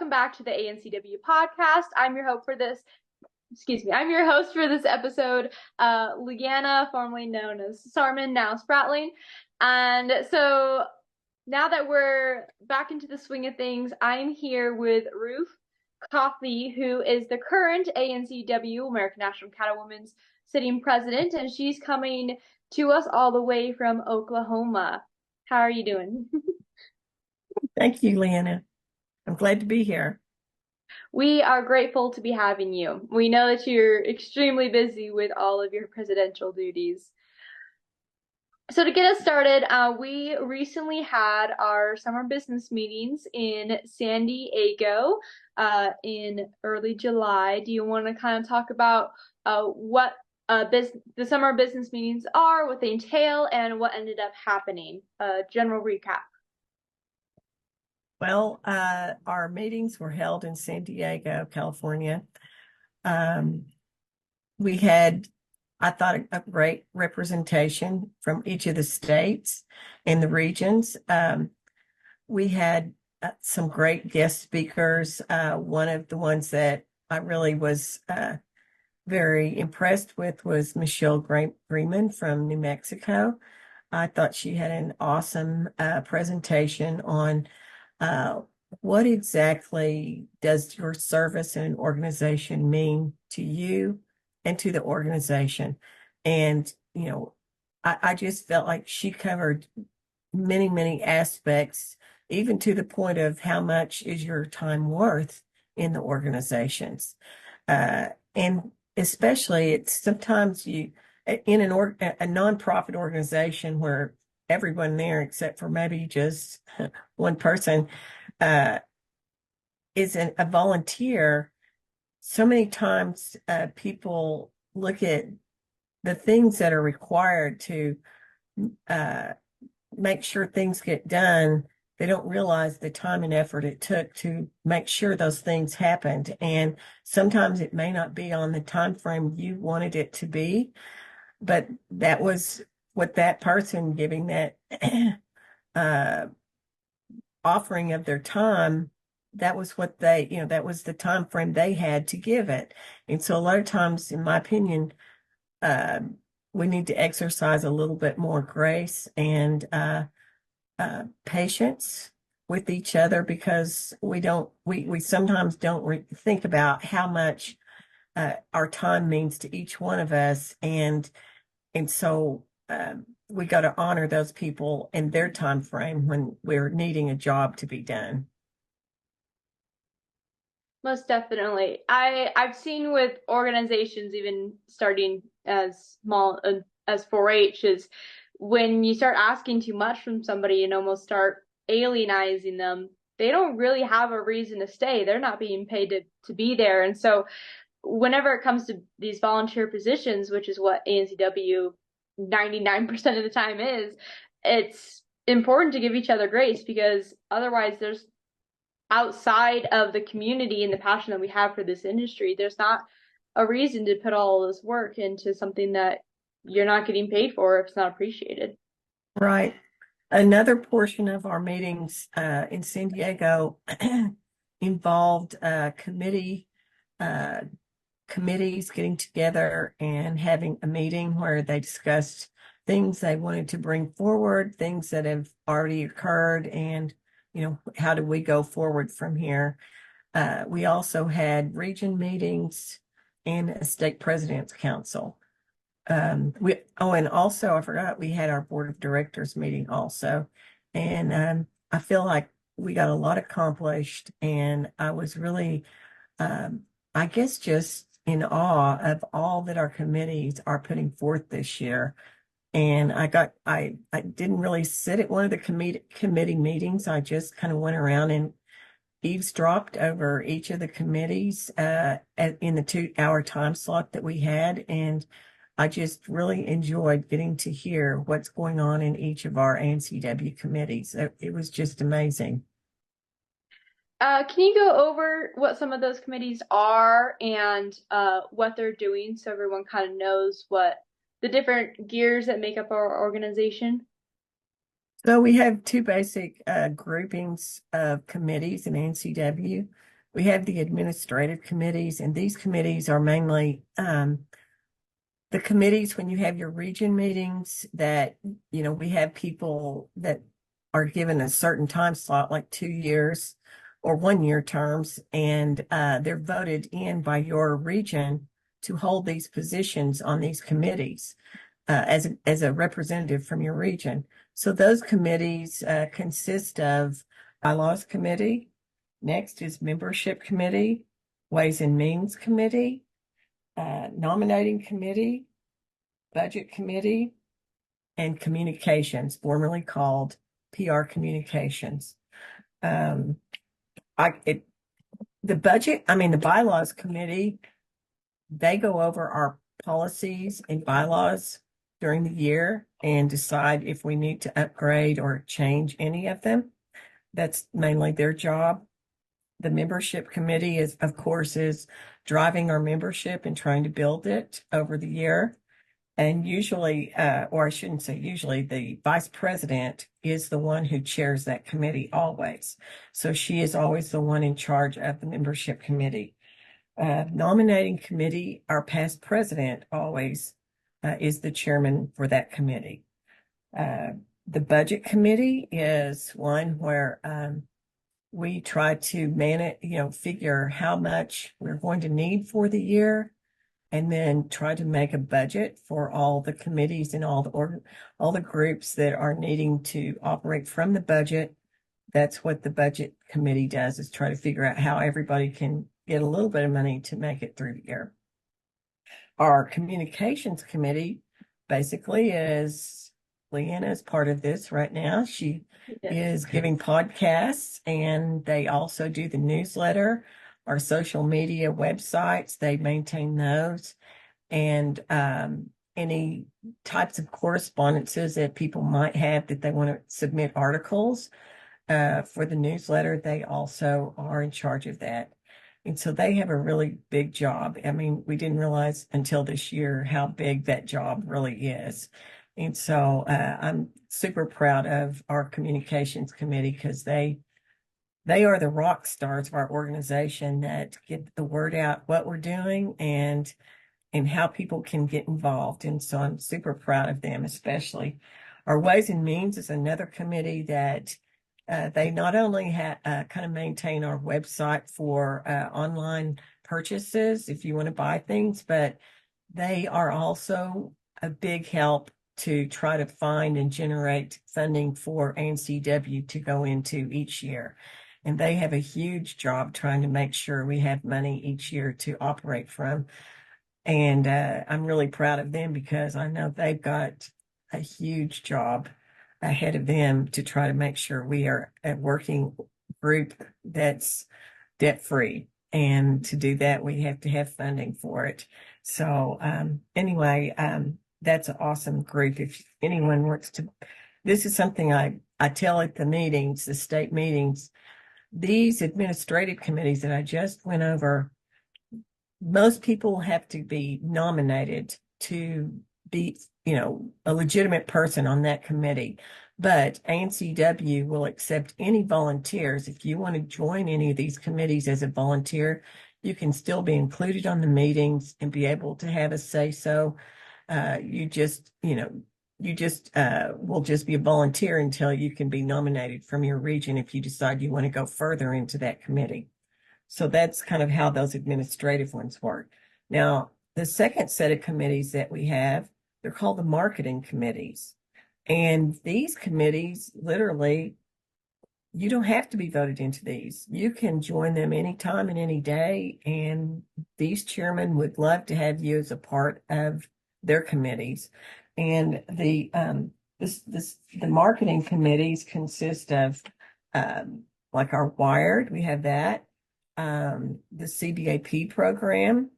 welcome back to the ANCW podcast. I'm your host for this. I'm your host for this episode, Leanna, formerly known as Sarman, now Spratling. And so now that we're back into the swing of things, I'm here with Ruth Coffey, who is the current ANCW, American National Cattlewomen's sitting president, and she's coming to us all the way from Oklahoma. How are you doing? Thank you, Leanna. I'm glad to be here. We are grateful to be having you. We know that you're extremely busy with all of your presidential duties. So to get us started, we recently had our summer business meetings in San Diego in early July. Do you want to kind of talk about what the summer business meetings are, what they entail, and what ended up happening? General recap. Well, our meetings were held in San Diego, California. We had, I thought, a great representation from each of the states and the regions. We had some great guest speakers. One of the ones that I really was very impressed with was Michelle Greenman from New Mexico. I thought she had an awesome presentation on what exactly does your service in an organization mean to you and to the organization. And, I just felt like she covered many, many aspects, even to the point of how much is your time worth in the organizations. And especially it's sometimes in a nonprofit organization where everyone there, except for maybe just one person, is a volunteer. So many times people look at the things that are required to make sure things get done. They don't realize the time and effort it took to make sure those things happened. And sometimes it may not be on the time frame you wanted it to be, but that was what that person giving that offering of their time, that was what that was the time frame they had to give it. And so a lot of times, in my opinion, we need to exercise a little bit more grace and patience with each other, because we sometimes don't think about how much our time means to each one of us. And so we got to honor those people and their time frame when we're needing a job to be done. Most definitely. I've seen with organizations even starting as small as 4-H is when you start asking too much from somebody and almost start alienizing them, they don't really have a reason to stay. They're not being paid to be there. And so whenever it comes to these volunteer positions, which is what ANCW 99% of the time is, it's important to give each other grace, because otherwise there's outside of the community and the passion that we have for this industry, there's not a reason to put all this work into something that you're not getting paid for if it's not appreciated. Right. Another portion of our meetings in San Diego involved committees getting together and having a meeting where they discussed things they wanted to bring forward, things that have already occurred, and how do we go forward from here. We also had region meetings and a state president's council. And also I forgot, we had our board of directors meeting also. And I feel like we got a lot accomplished, and I was really, I guess, just in awe of all that our committees are putting forth this year. And I didn't really sit at one of the committee meetings. I just kind of went around and eavesdropped over each of the committees in the 2-hour time slot that we had. And I just really enjoyed getting to hear what's going on in each of our ANCW committees. It was just amazing. Can you go over what some of those committees are and what they're doing, so everyone kind of knows what the different gears that make up our organization? So we have two basic groupings of committees in ANCW. we have the administrative committees, and these committees are mainly the committees when you have your region meetings that, we have people that are given a certain time slot, like 2 years or 1 year terms, and they're voted in by your region to hold these positions on these committees as a representative from your region. So those committees consist of bylaws committee. Next is membership committee, ways and means committee, nominating committee, budget committee, and communications, formerly called PR communications. Um, the bylaws committee, they go over our policies and bylaws during the year and decide if we need to upgrade or change any of them. That's mainly their job. The membership committee of course, is driving our membership and trying to build it over the year. And usually, or I shouldn't say usually, the vice president is the one who chairs that committee always. So she is always the one in charge of the membership committee. Nominating committee, our past president always is the chairman for that committee. The budget committee is one where we try to manage, figure how much we're going to need for the year, and then try to make a budget for all the committees and all the groups that are needing to operate from the budget. That's what the budget committee does, is try to figure out how everybody can get a little bit of money to make it through the year. Our communications committee basically is Leanna is part of this right now. She is giving podcasts, and they also do the newsletter, our social media websites. They maintain those, and any types of correspondences that people might have that they want to submit articles for the newsletter. They also are in charge of that. And so they have a really big job. I mean, we didn't realize until this year how big that job really is. And so I'm super proud of our communications committee, because they are the rock stars of our organization that get the word out what we're doing and how people can get involved. And so I'm super proud of them, especially. Our Ways and Means is another committee that they not only kind of maintain our website for online purchases if you want to buy things, but they are also a big help to try to find and generate funding for ANCW to go into each year. And they have a huge job trying to make sure we have money each year to operate from. And I'm really proud of them, because I know they've got a huge job ahead of them to try to make sure we are a working group that's debt-free. And to do that, we have to have funding for it. So anyway, that's an awesome group. If anyone wants to, this is something I tell at the meetings, the state meetings. These administrative committees that I just went over, most people have to be nominated to be, a legitimate person on that committee. But ANCW will accept any volunteers. If you want to join any of these committees as a volunteer, you can still be included on the meetings and be able to have a say so. You just will just be a volunteer until you can be nominated from your region if you decide you want to go further into that committee. So that's kind of how those administrative ones work. Now, the second set of committees that we have, they're called the marketing committees. And these committees, literally, you don't have to be voted into these. You can join them anytime and any day. And these chairmen would love to have you as a part of their committees. And the marketing committees consist of like our Wired, we have that, the CBAP program.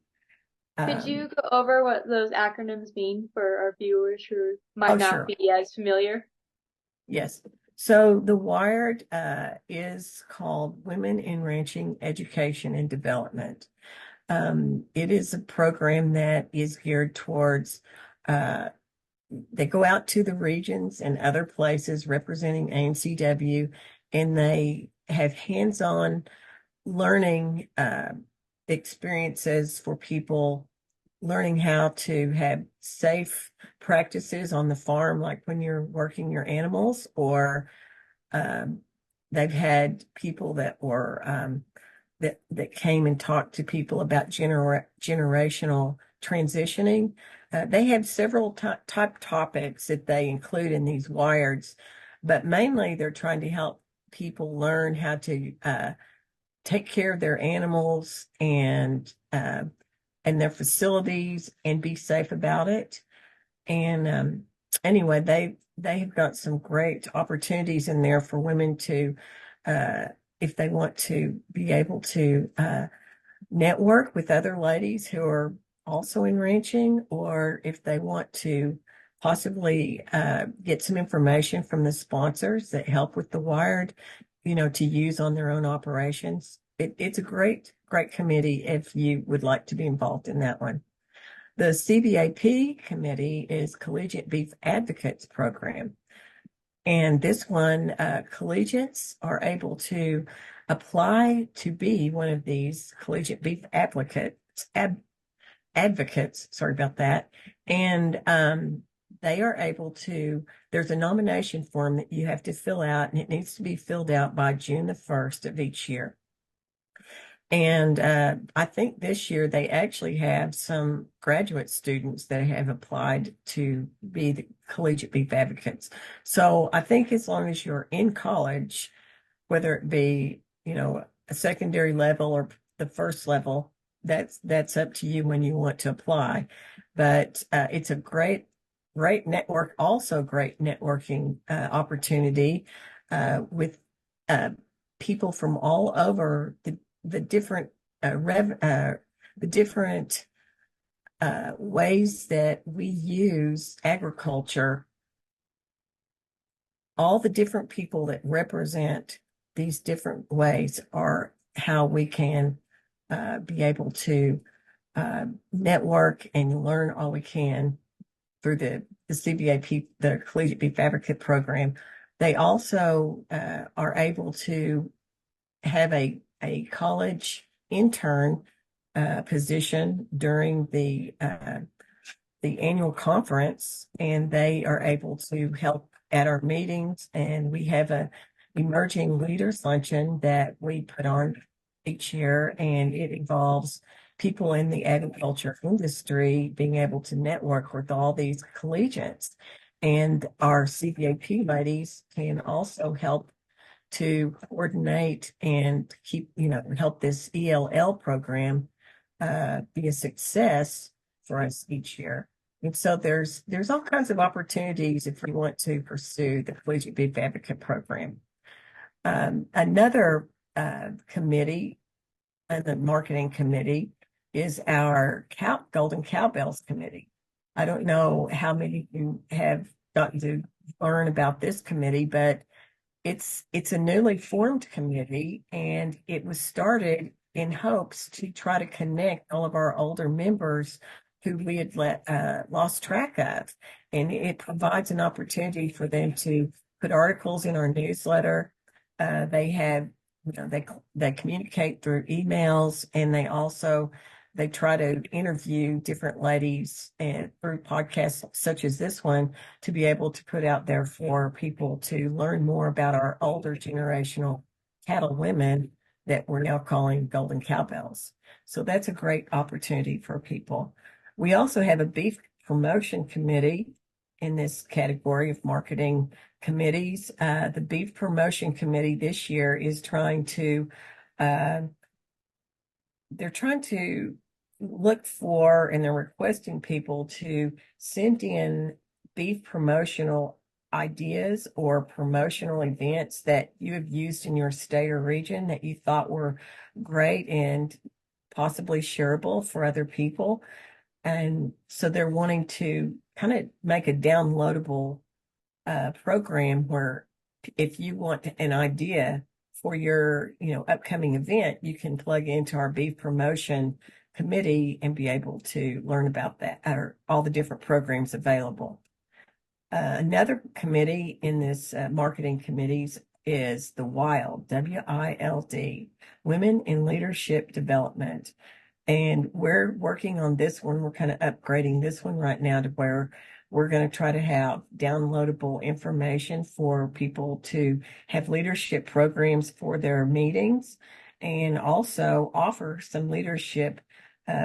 Could you go over what those acronyms mean for our viewers who might not sure. be as familiar? Yes. So the Wired is called Women in Ranching Education and Development. It is a program that is geared towards, they go out to the regions and other places representing ANCW, and they have hands-on learning experiences for people, learning how to have safe practices on the farm, like when you're working your animals, or um, they've had people that were that came and talked to people about generational transitioning. They have several type topics that they include in these wireds, but mainly they're trying to help people learn how to take care of their animals and their facilities and be safe about it. And anyway, they have got some great opportunities in there for women to, uh, if they want to be able to network with other ladies who are also in ranching, or if they want to possibly get some information from the sponsors that help with the wired, to use on their own operations. It's a great committee if you would like to be involved in that one. The CBAP committee is Collegiate Beef Advocates Program. And this one, collegiates are able to apply to be one of these collegiate beef advocates. Sorry about that. And they are able to, there's a nomination form that you have to fill out, and it needs to be filled out by June the 1st of each year. And I think this year they actually have some graduate students that have applied to be the collegiate beef advocates. So I think as long as you're in college, whether it be, a secondary level or the first level, that's up to you when you want to apply. But it's a great network, also great networking opportunity with uh, people from all over the different the different ways that we use agriculture, all the different people that represent these different ways are how we can be able to network and learn all we can through the CBAP, the Collegiate Beef Advocate Program. They also are able to have a college intern position during the annual conference, and they are able to help at our meetings. And we have a emerging leaders luncheon that we put on each year, and it involves people in the agriculture industry being able to network with all these collegiates. And our CBAP ladies can also help to coordinate and help this ELL program be a success for us each year. And so there's all kinds of opportunities if you want to pursue the Collegiate Beef Advocate Program. Another committee, the marketing committee, is our Golden Cowbells Committee. I don't know how many of you have gotten to learn about this committee, but it's a newly formed committee, and it was started in hopes to try to connect all of our older members who we had lost track of. And it provides an opportunity for them to put articles in our newsletter. They have, they communicate through emails, and they try to interview different ladies and through podcasts such as this one to be able to put out there for people to learn more about our older generational cattle women that we're now calling Golden Cowbells. So that's a great opportunity for people. We also have a beef promotion committee in this category of marketing committees. The beef promotion committee this year is they're trying to look for, and they're requesting people to send in beef promotional ideas or promotional events that you have used in your state or region that you thought were great and possibly shareable for other people. And so they're wanting to kind of make a downloadable program where if you want an idea for your, upcoming event, you can plug into our beef promotion committee and be able to learn about that or all the different programs available. Another committee in this marketing committees is the WILD, W-I-L-D, Women in Leadership Development. And we're working on this one. We're kind of upgrading this one right now to where we're going to try to have downloadable information for people to have leadership programs for their meetings and also offer some leadership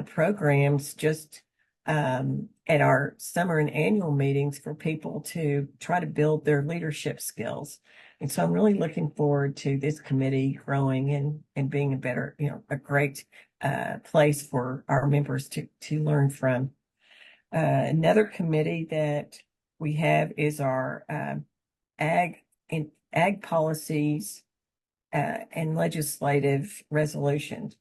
programs just at our summer and annual meetings for people to try to build their leadership skills. And so I'm really looking forward to this committee growing and being a better, a great place for our members to learn from. Another committee that we have is our ag policies and legislative resolutions.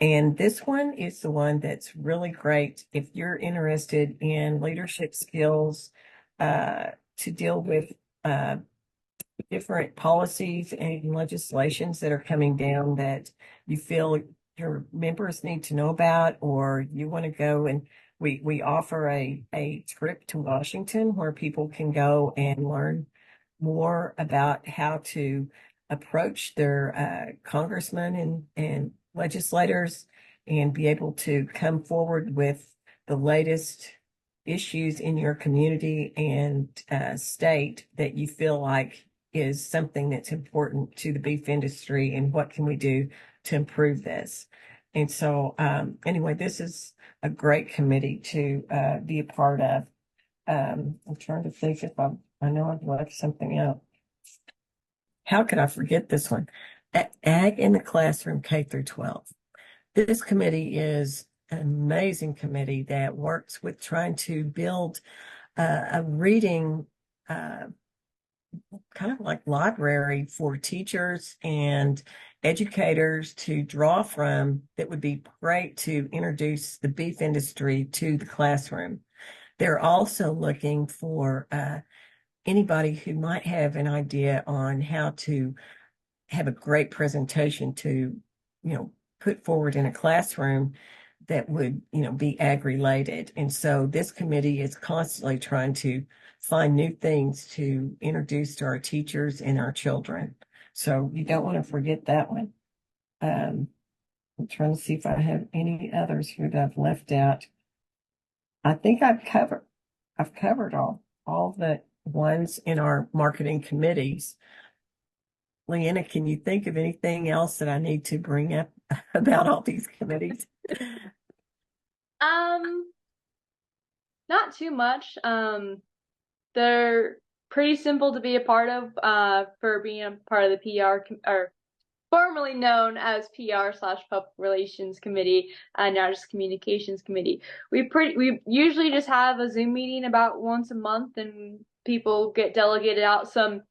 And this one is the one that's really great if you're interested in leadership skills to deal with different policies and legislations that are coming down that you feel your members need to know about, or you want to go. And we offer a trip to Washington where people can go and learn more about how to approach their congressmen and legislators and be able to come forward with the latest issues in your community and state that you feel like is something that's important to the beef industry, and what can we do to improve this. And so anyway, this is a great committee to be a part of. I'm trying to think if I know I've left something out. How could I forget this one? Ag in the Classroom, K through 12. This committee is an amazing committee that works with trying to build a reading kind of like library for teachers and educators to draw from that would be great to introduce the beef industry to the classroom. They're also looking for anybody who might have an idea on how to have a great presentation to, put forward in a classroom that would, be ag related. And so this committee is constantly trying to find new things to introduce to our teachers and our children. So you don't want to forget that one. I'm trying to see if I have any others here that I've left out. I think I've covered all the ones in our marketing committees. Leanna, can you think of anything else that I need to bring up about all these committees? Not too much. They're pretty simple to be a part of, for being a part of the PR or formerly known as PR/Public Relations Committee, now just Communications Committee. We usually just have a Zoom meeting about once a month, and people get delegated out some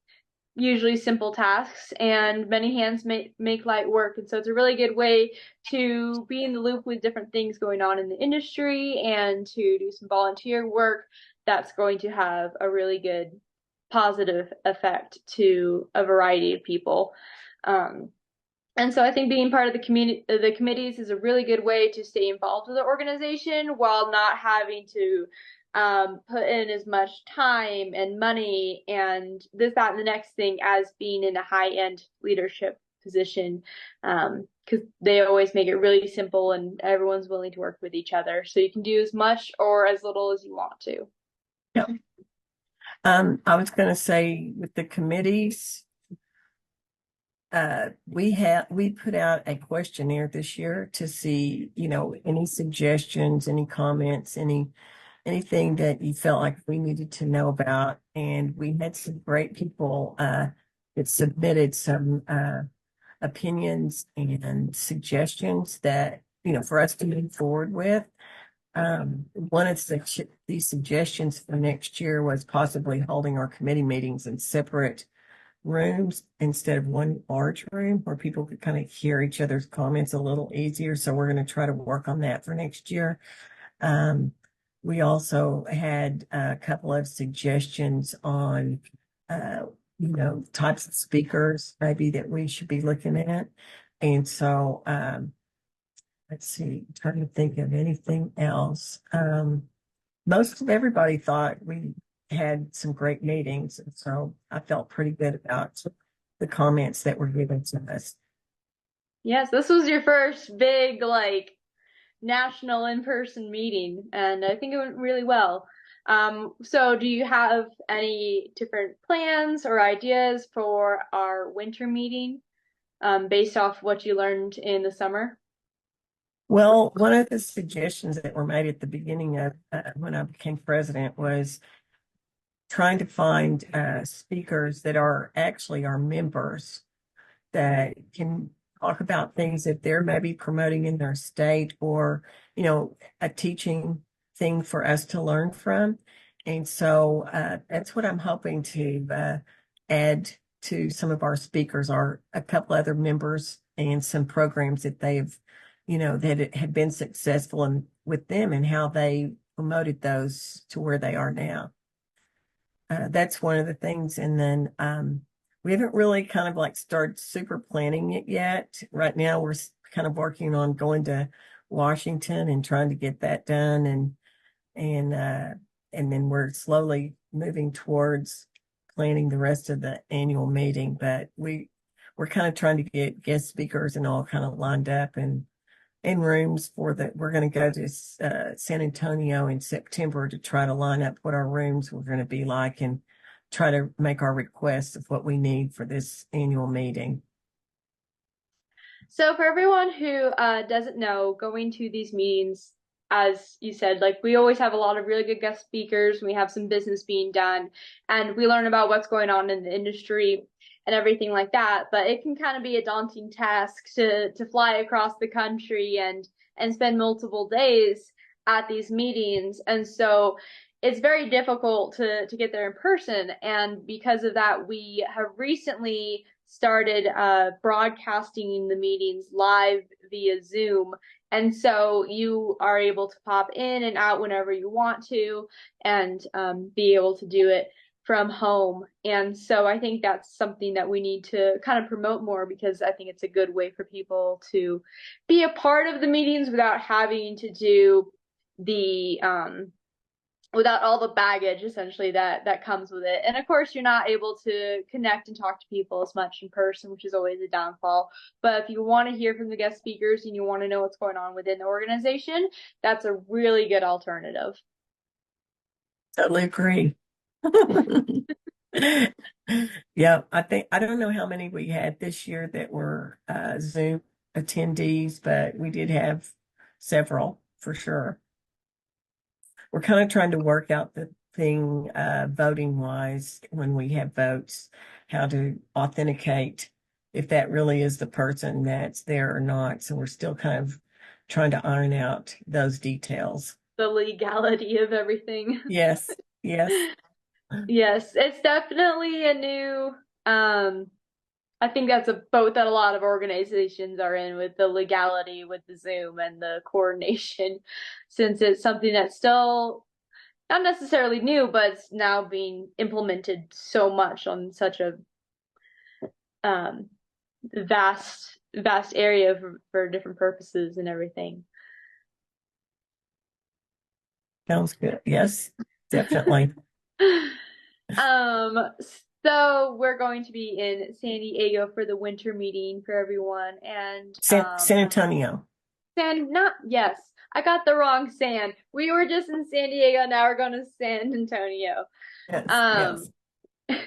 usually simple tasks, and many hands make light work. And so it's a really good way to be in the loop with different things going on in the industry and to do some volunteer work that's going to have a really good positive effect to a variety of people. And so I think being part of the committees is a really good way to stay involved with the organization while not having to put in as much time and money and this, that, and the next thing as being in a high-end leadership position, because they always make it really simple and everyone's willing to work with each other. So you can do as much or as little as you want to. Yeah. I was going to say with the committees, we put out a questionnaire this year to see, any suggestions, any comments, anything that you felt like we needed to know about. And we had some great people that submitted some opinions and suggestions that, for us to move forward with. One of these suggestions for next year was possibly holding our committee meetings in separate rooms instead of one large room where people could kind of hear each other's comments a little easier. So we're going to try to work on that for next year. We also had a couple of suggestions on, types of speakers maybe that we should be looking at. And so, let's see, I'm trying to think of anything else. Most of everybody thought we had some great meetings. And so I felt pretty good about the comments that were given to us. Yes, this was your first big like national in-person meeting, and I think it went really well. So do you have any different plans or ideas for our winter meeting, based off what you learned in the summer? Well, one of the suggestions that were made at the beginning of when I became president was trying to find speakers that are actually our members that can talk about things that they're maybe promoting in their state, or, a teaching thing for us to learn from. And so that's what I'm hoping to add to some of our speakers, are a couple other members and some programs that they've, that have been successful with them, and how they promoted those to where they are now. That's one of the things. And then we haven't really kind of like started super planning it yet. Right now, we're kind of working on going to Washington and trying to get that done, and uh, and then we're slowly moving towards planning the rest of the annual meeting. But we're kind of trying to get guest speakers and all kind of lined up, and in rooms for that. We're going to go to San Antonio in September to try to line up what our rooms were going to be like, and try to make our requests of what we need for this annual meeting. So for everyone who doesn't know, going to these meetings, as you said, like we always have a lot of really good guest speakers, and we have some business being done, and we learn about what's going on in the industry and everything like that. But it can kind of be a daunting task to fly across the country and spend multiple days at these meetings. And so it's very difficult to get there in person. And because of that, we have recently started broadcasting the meetings live via Zoom. And so you are able to pop in and out whenever you want to, and be able to do it from home. And so I think that's something that we need to kind of promote more, because I think it's a good way for people to be a part of the meetings without having to do the without all the baggage essentially that comes with it. And of course, you're not able to connect and talk to people as much in person, which is always a downfall. But if you want to hear from the guest speakers and you want to know what's going on within the organization, that's a really good alternative. Totally agree. Yeah, I don't know how many we had this year that were Zoom attendees, but we did have several for sure. We're kind of trying to work out the thing voting wise, when we have votes, how to authenticate if that really is the person that's there or not. So we're still kind of trying to iron out those details. The legality of everything. Yes, yes. Yes, it's definitely a new I think that's a boat that a lot of organizations are in, with the legality with the Zoom and the coordination, since it's something that's still not necessarily new, but it's now being implemented so much on such a um, vast area for different purposes and everything. Sounds good. Yes, definitely. Um, so we're going to be in San Diego for the winter meeting for everyone, and San Antonio. not yes, I got the wrong San. We were just in San Diego, now we're going to San Antonio. Yes, yes. Um,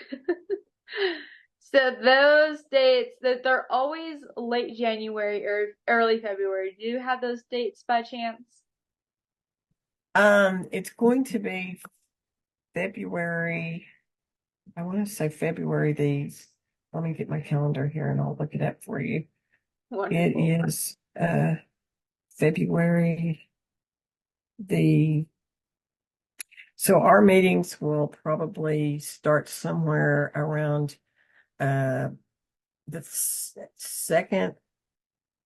so those dates that they're always late January or early February. Do you have those dates by chance? It's going to be February. I want to say February these. Let me get my calendar here and I'll look it up for you. It Wonderful. is February the so our meetings will probably start somewhere around uh the second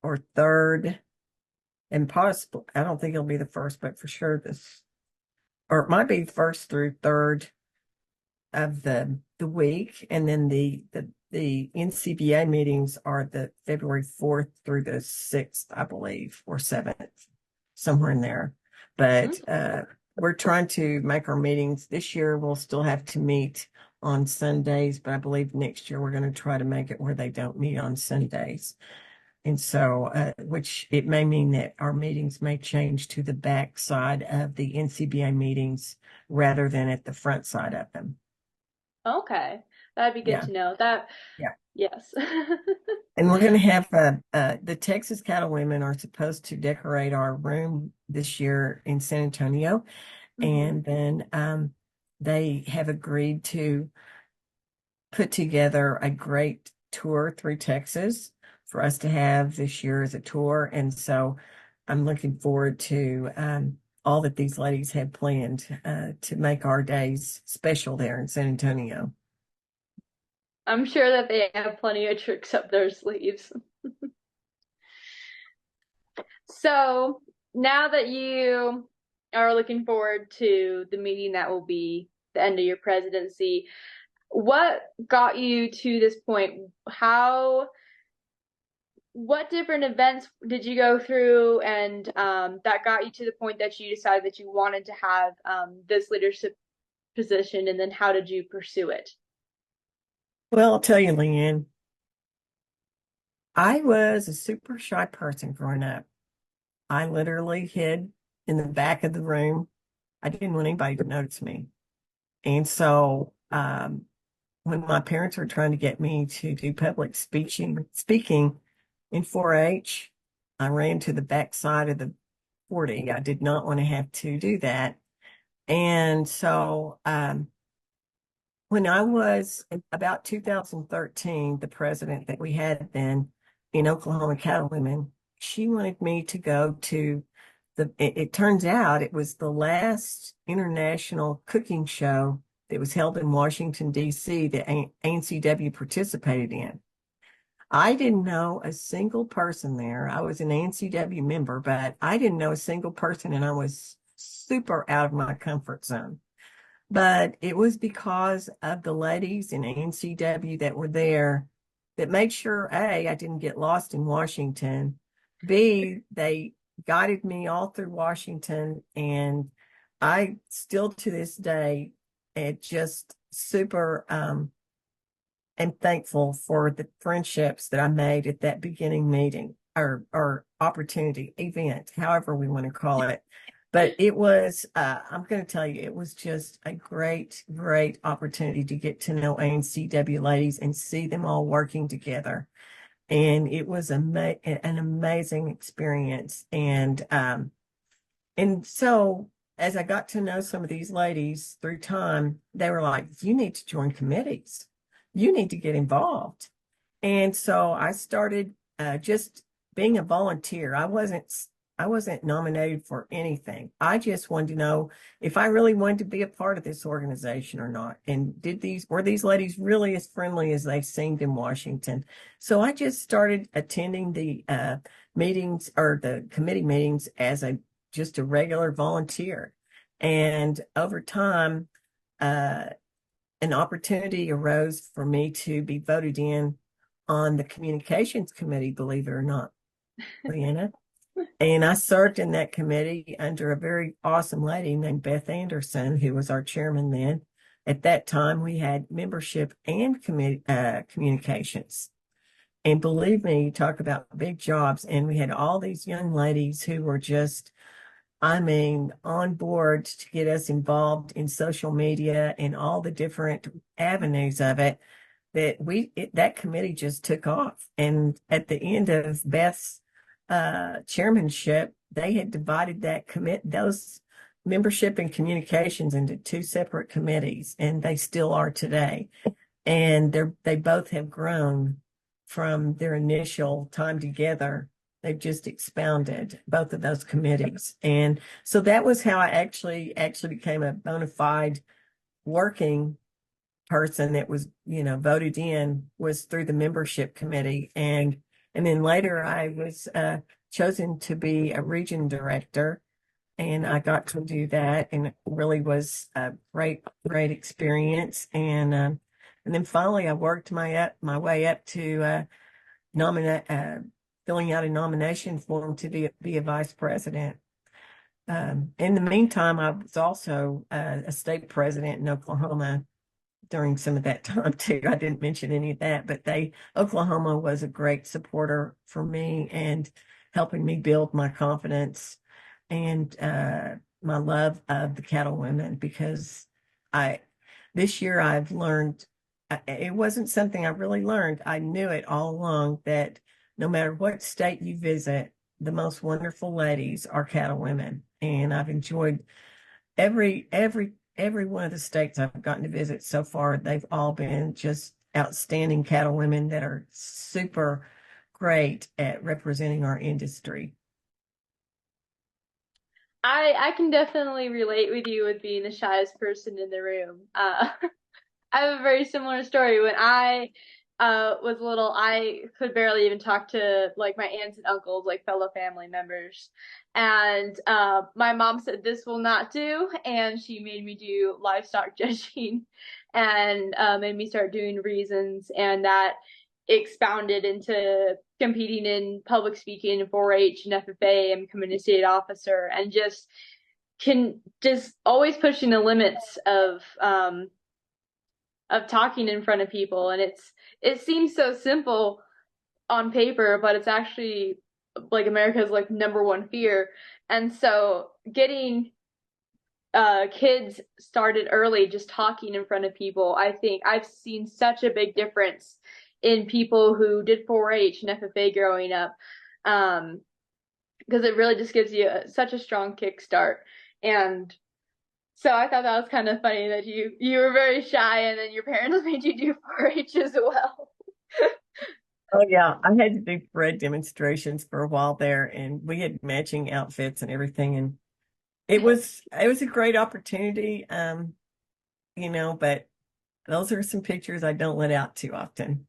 or third, and possible. I don't think it'll be the first, but for sure this, or it might be first through third of the week, and then the NCBA meetings are the February 4th through the 6th, I believe, or 7th, somewhere in there. But we're trying to make our meetings this year. We'll still have to meet on Sundays, but I believe next year we're going to try to make it where they don't meet on Sundays. And so, which it may mean that our meetings may change to the back side of the NCBA meetings rather than at the front side of them. Okay, that'd be good Yeah. to know. That, Yeah. yes. And we're going to have the Texas Cattle Women are supposed to decorate our room this year in San Antonio. Hmm. And then they have agreed to put together a great tour through Texas for us to have this year as a tour. And so I'm looking forward to all that these ladies have planned to make our days special there in San Antonio. I'm sure that they have plenty of tricks up their sleeves. So now that you are looking forward to the meeting that will be the end of your presidency, what got you to this point? What different events did you go through, and that got you to the point that you decided that you wanted to have this leadership position, and then how did you pursue it? Well, I'll tell you, Leanne, I was a super shy person growing up. I literally hid in the back of the room. I didn't want anybody to notice me. And so when my parents were trying to get me to do public speaking in 4-H, I ran to the back side of the 40. I did not want to have to do that. And so when I was about 2013, the president that we had then in Oklahoma Cattlewomen, she wanted me to go to it turns out it was the last international cooking show that was held in Washington, D.C. that ANCW participated in. I didn't know a single person there. I was an ANCW member, but I didn't know a single person, and I was super out of my comfort zone. But it was because of the ladies in ANCW that were there that made sure, A, I didn't get lost in Washington. B, they guided me all through Washington. And I still to this day am just super am thankful for the friendships that I made at that beginning meeting or opportunity, event, however we want to call it. But it was, I'm going to tell you, it was just a great, great opportunity to get to know ANCW ladies and see them all working together. And it was an amazing experience. And so as I got to know some of these ladies through time, they were like, you need to join committees. You need to get involved. And so I started just being a volunteer. I wasn't nominated for anything. I just wanted to know if I really wanted to be a part of this organization or not. And were these ladies really as friendly as they seemed in Washington? So I just started attending the meetings or the committee meetings as just a regular volunteer. And over time, uh, an opportunity arose for me to be voted in on the communications committee, believe it or not, Leanna. And I served in that committee under a very awesome lady named Beth Anderson, who was our chairman then. At that time, we had membership and communications. And believe me, you talk about big jobs. And we had all these young ladies who were just, I mean, on board to get us involved in social media and all the different avenues of it that committee just took off. And at the end of Beth's chairmanship, they had divided those membership and communications into two separate committees, and they still are today. And they both have grown from their initial time together. They've just expounded both of those committees. And so that was how I actually became a bona fide working person that was, voted in was through the membership committee. And then later I was chosen to be a region director, and I got to do that, and it really was a great, great experience. And then finally I worked my way up to nominate filling out a nomination form to be a vice president. In the meantime, I was also a state president in Oklahoma during some of that time too. I didn't mention any of that, but Oklahoma was a great supporter for me and helping me build my confidence and my love of the cattle women because I this year I've learned it wasn't something I really learned. I knew it all along that no matter what state you visit, the most wonderful ladies are cattle women. And I've enjoyed every one of the states I've gotten to visit so far. They've all been just outstanding cattle women that are super great at representing our industry. I can definitely relate with you with being the shyest person in the room. I have a very similar story. When I was little, I could barely even talk to like my aunts and uncles, like fellow family members. And my mom said this will not do, and she made me do livestock judging and made me start doing reasons, and that expounded into competing in public speaking and 4-H and FFA and becoming a state officer, and just always pushing the limits of talking in front of people. And it seems so simple on paper, but it's actually like America's like number one fear. And so getting kids started early just talking in front of people, I think I've seen such a big difference in people who did 4-H and FFA growing up, because it really just gives you such a strong kickstart. And so I thought that was kind of funny that you were very shy and then your parents made you do 4-H as well. Oh yeah, I had to do bread demonstrations for a while there, and we had matching outfits and everything, and it was a great opportunity, but those are some pictures I don't let out too often.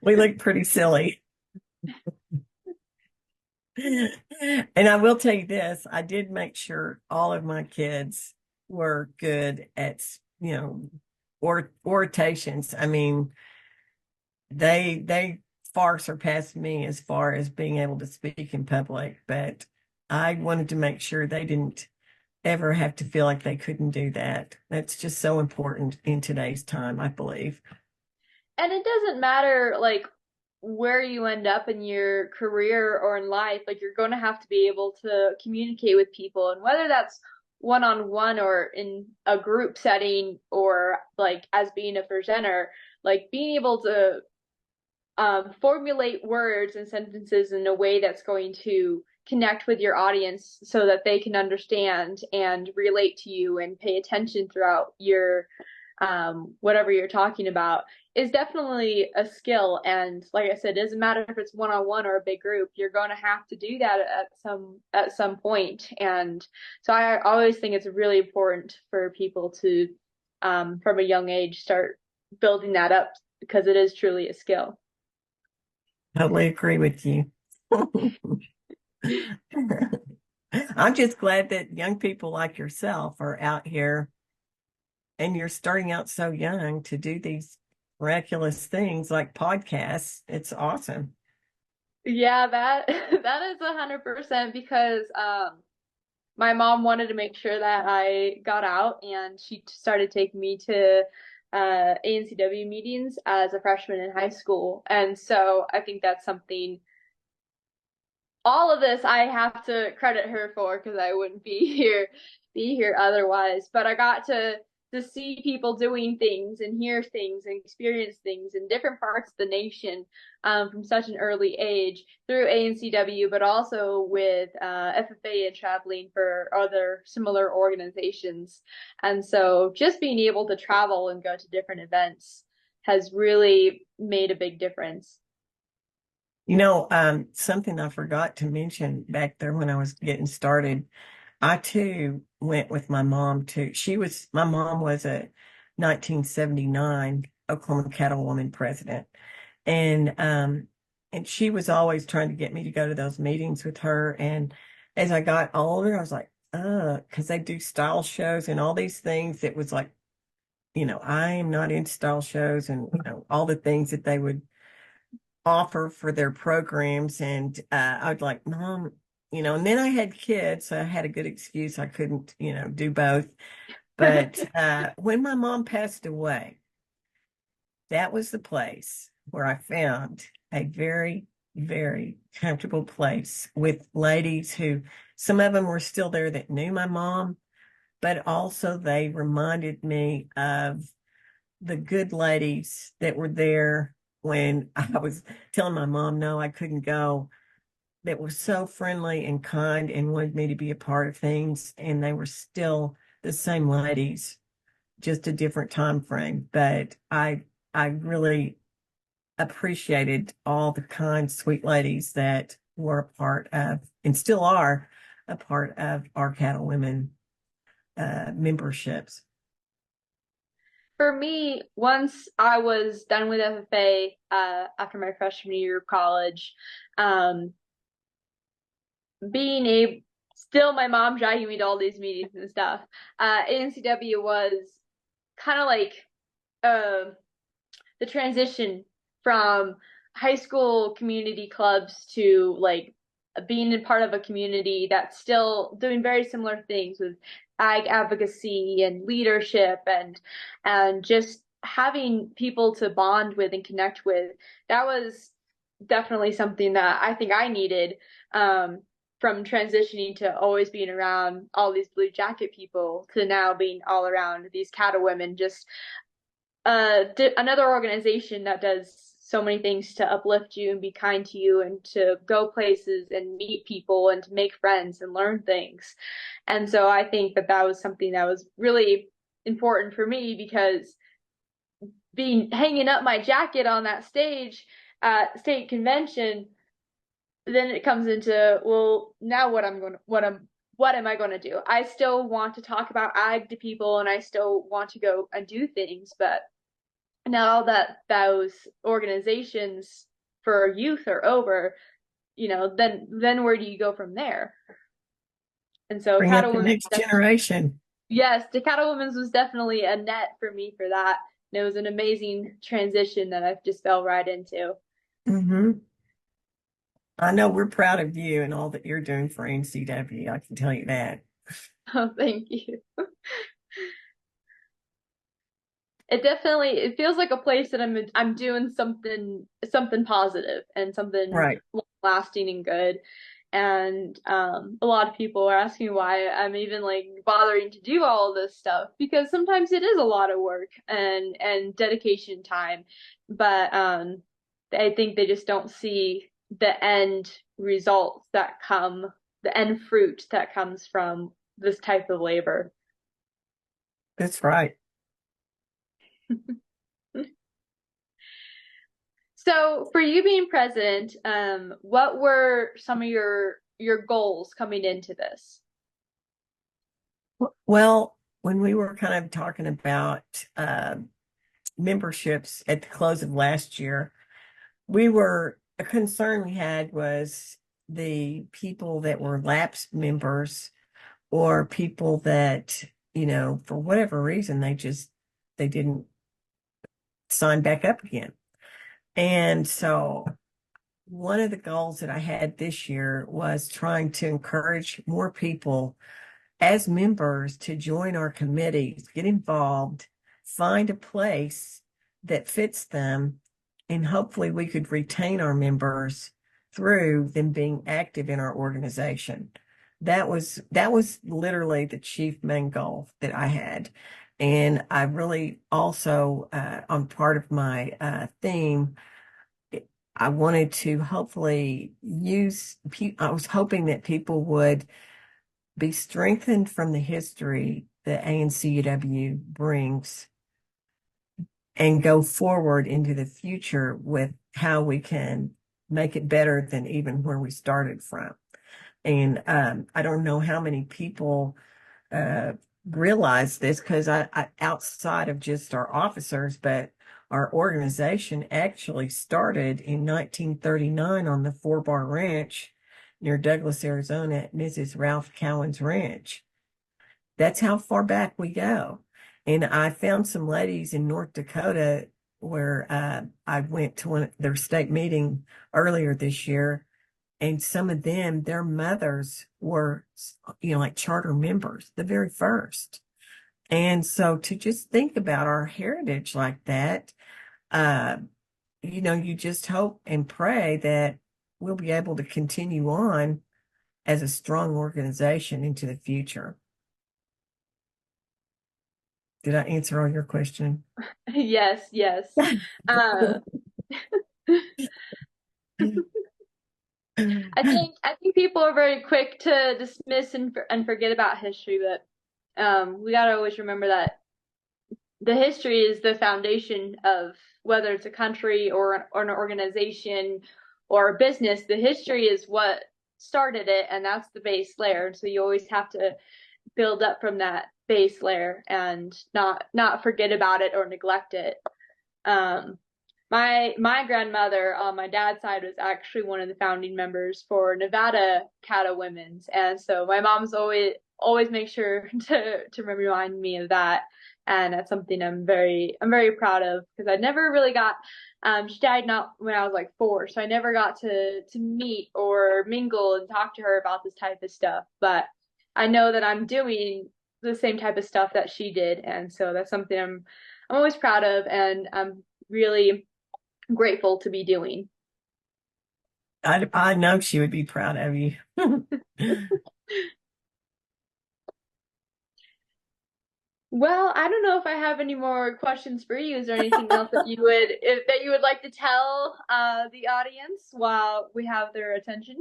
We look pretty silly. And I will tell you this, I did make sure all of my kids were good at, orations. I mean, they far surpassed me as far as being able to speak in public, but I wanted to make sure they didn't ever have to feel like they couldn't do that. That's just so important in today's time, I believe. And it doesn't matter like where you end up in your career or in life, like you're going to have to be able to communicate with people, and whether that's one on one or in a group setting or like as being a presenter, like being able to formulate words and sentences in a way that's going to connect with your audience so that they can understand and relate to you and pay attention throughout your whatever you're talking about is definitely a skill. And like I said, it doesn't matter if it's one on one or a big group, you're going to have to do that at some point. And so I always think it's really important for people to from a young age start building that up because it is truly a skill. Totally agree with you. I'm just glad that young people like yourself are out here and you're starting out so young to do these miraculous things like podcasts. It's awesome. Yeah, that that is 100% because my mom wanted to make sure that I got out, and she started taking me to ANCW meetings as a freshman in high school. And so I think that's something, all of this I have to credit her for because I wouldn't be here otherwise. But I got to see people doing things and hear things and experience things in different parts of the nation, from such an early age through ANCW, but also with FFA and traveling for other similar organizations. And so just being able to travel and go to different events has really made a big difference. Something I forgot to mention back there when I was getting started, I too went with my mom too. My mom was a 1979 Oklahoma Cattlewoman president. And she was always trying to get me to go to those meetings with her. And as I got older, I was like, because they do style shows and all these things. It was like, I am not into style shows and, all the things that they would offer for their programs. And I was like, Mom, and then I had kids, so I had a good excuse. I couldn't, do both. But when my mom passed away, that was the place where I found a very, very comfortable place with ladies who, some of them were still there that knew my mom, but also they reminded me of the good ladies that were there when I was telling my mom no, I couldn't go, that were so friendly and kind and wanted me to be a part of things. And they were still the same ladies, just a different time frame. But I really appreciated all the kind, sweet ladies that were a part of and still are a part of our Cattle Women memberships. For me, once I was done with FFA, after my freshman year of college, um, being a still my mom dragging me to all these meetings and stuff. ANCW was kind of like uh, the transition from high school community clubs to like being a part of a community that's still doing very similar things with ag advocacy and leadership and just having people to bond with and connect with. That was definitely something that I think I needed, from transitioning to always being around all these blue jacket people to now being all around these cattle women. Just another organization that does so many things to uplift you and be kind to you and to go places and meet people and to make friends and learn things. And so I think that that was something that was really important for me, because being hanging up my jacket on that stage at state convention, then it comes into, well, now what am I going to do? I still want to talk about ag to people and I still want to go and do things, but now that those organizations for youth are over, then where do you go from there? And so Bring up Cattle the Women's next generation. yes, the Cattle Women's was definitely a net for me for that. And it was an amazing transition that I just fell right into. Hmm. I know we're proud of you and all that you're doing for NCW. I can tell you that. Oh, thank you. It feels like a place that I'm doing something positive and something Right. lasting and good. And a lot of people are asking why I'm even like bothering to do all of this stuff, because sometimes it is a lot of work and dedication time. But I think they just don't see the end results that come, the end fruit that comes from this type of labor. That's right. So for you being president, what were some of your goals coming into this? Well, when we were kind of talking about memberships at the close of last year, a concern we had was the people that were lapsed members or people that, for whatever reason, they didn't sign back up again. And so one of the goals that I had this year was trying to encourage more people as members to join our committees, get involved, find a place that fits them, and hopefully we could retain our members through them being active in our organization. That was literally the chief main goal that I had. And I really also, on part of my theme, I wanted to hopefully I was hoping that people would be strengthened from the history that ANCW brings and go forward into the future with how we can make it better than even where we started from. And I don't know how many people uh, realize this, because outside of just our officers, but our organization actually started in 1939 on the Four Bar Ranch near Douglas, Arizona, at Mrs. Ralph Cowan's ranch. That's how far back we go. And I found some ladies in North Dakota where I went to their state meeting earlier this year. And some of them, their mothers were, like charter members, the very first. And so to just think about our heritage like that, uh, you just hope and pray that we'll be able to continue on as a strong organization into the future. Did I answer all your question? Yes, yes. Uh, I think people are very quick to dismiss and forget about history, but we gotta always remember that the history is the foundation of whether it's a country or an organization or a business. The history is what started it, and that's the base layer. So you always have to build up from that base layer and not forget about it or neglect it. Um, my grandmother on my dad's side was actually one of the founding members for Nevada Cattle Women's, and so my mom's always make sure to remind me of that, and that's something I'm very proud of because I never really got. She died not when I was like 4, so I never got to meet or mingle and talk to her about this type of stuff. But I know that I'm doing the same type of stuff that she did, and so that's something I'm always proud of, and I'm really grateful to be doing. I know she would be proud of you. Well, I don't know if I have any more questions for you. Is there anything else that you would like to tell the audience while we have their attention?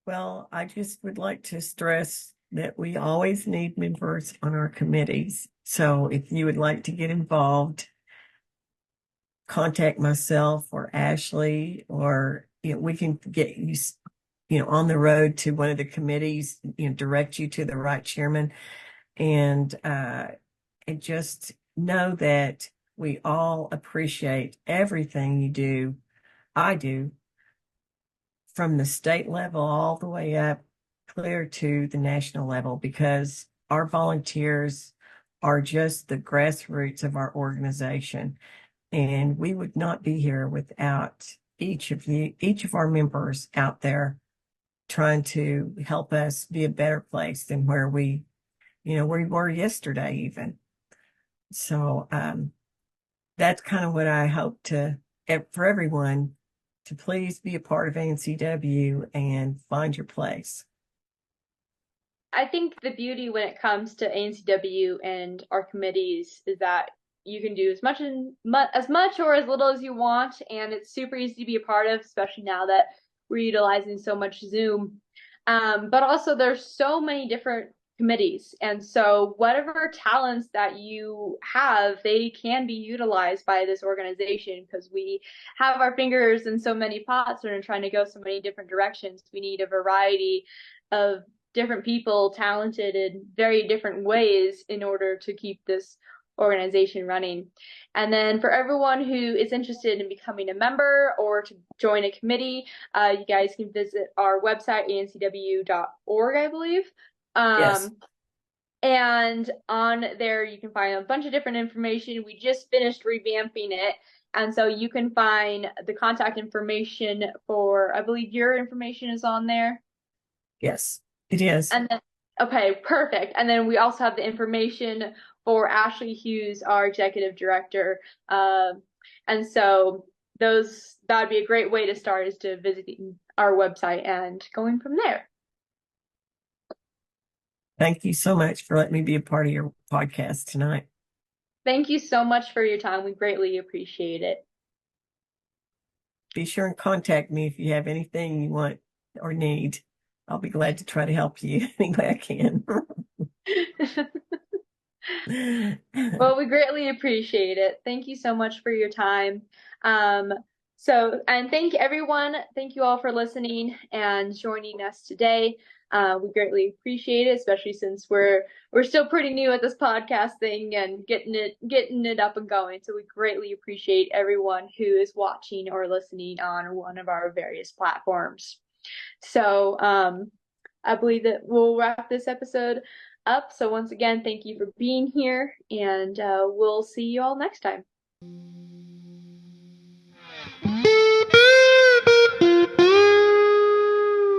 Well, I just would like to stress that we always need members on our committees. So if you would like to get involved, contact myself or Ashley, or we can get you, on the road to one of the committees, direct you to the right chairman, and just know that we all appreciate everything you do. I do, from the state level all the way up clear to the national level, because our volunteers are just the grassroots of our organization. And we would not be here without each of our members out there trying to help us be a better place than where we were yesterday, even. So that's kind of what I hope for everyone to please be a part of ANCW and find your place. I think the beauty when it comes to ANCW and our committees is that you can do as much or as little as you want, and it's super easy to be a part of, especially now that we're utilizing so much Zoom. But also, there's so many different committees, and so whatever talents that you have, they can be utilized by this organization because we have our fingers in so many pots and are trying to go so many different directions. We need a variety of different people talented in very different ways in order to keep this organization running. And then for everyone who is interested in becoming a member or to join a committee, you guys can visit our website, ancw.org, I believe. Yes. And on there, you can find a bunch of different information. We just finished revamping it. And so you can find the contact information I believe your information is on there. Yes, it is. And then, okay, perfect. And then we also have the information for Ashley Hughes, our executive director. And so that'd be a great way to start is to visiting our website and going from there. Thank you so much for letting me be a part of your podcast tonight. Thank you so much for your time. We greatly appreciate it. Be sure and contact me if you have anything you want or need. I'll be glad to try to help you any way I can. Well, we greatly appreciate it. Thank you so much for your time. And thank you all for listening and joining us today. We greatly appreciate it, especially since we're still pretty new at this podcast thing and getting it up and going. So we greatly appreciate everyone who is watching or listening on one of our various platforms. So I believe that we'll wrap this episode up. So once again, thank you for being here, and we'll see you all next time.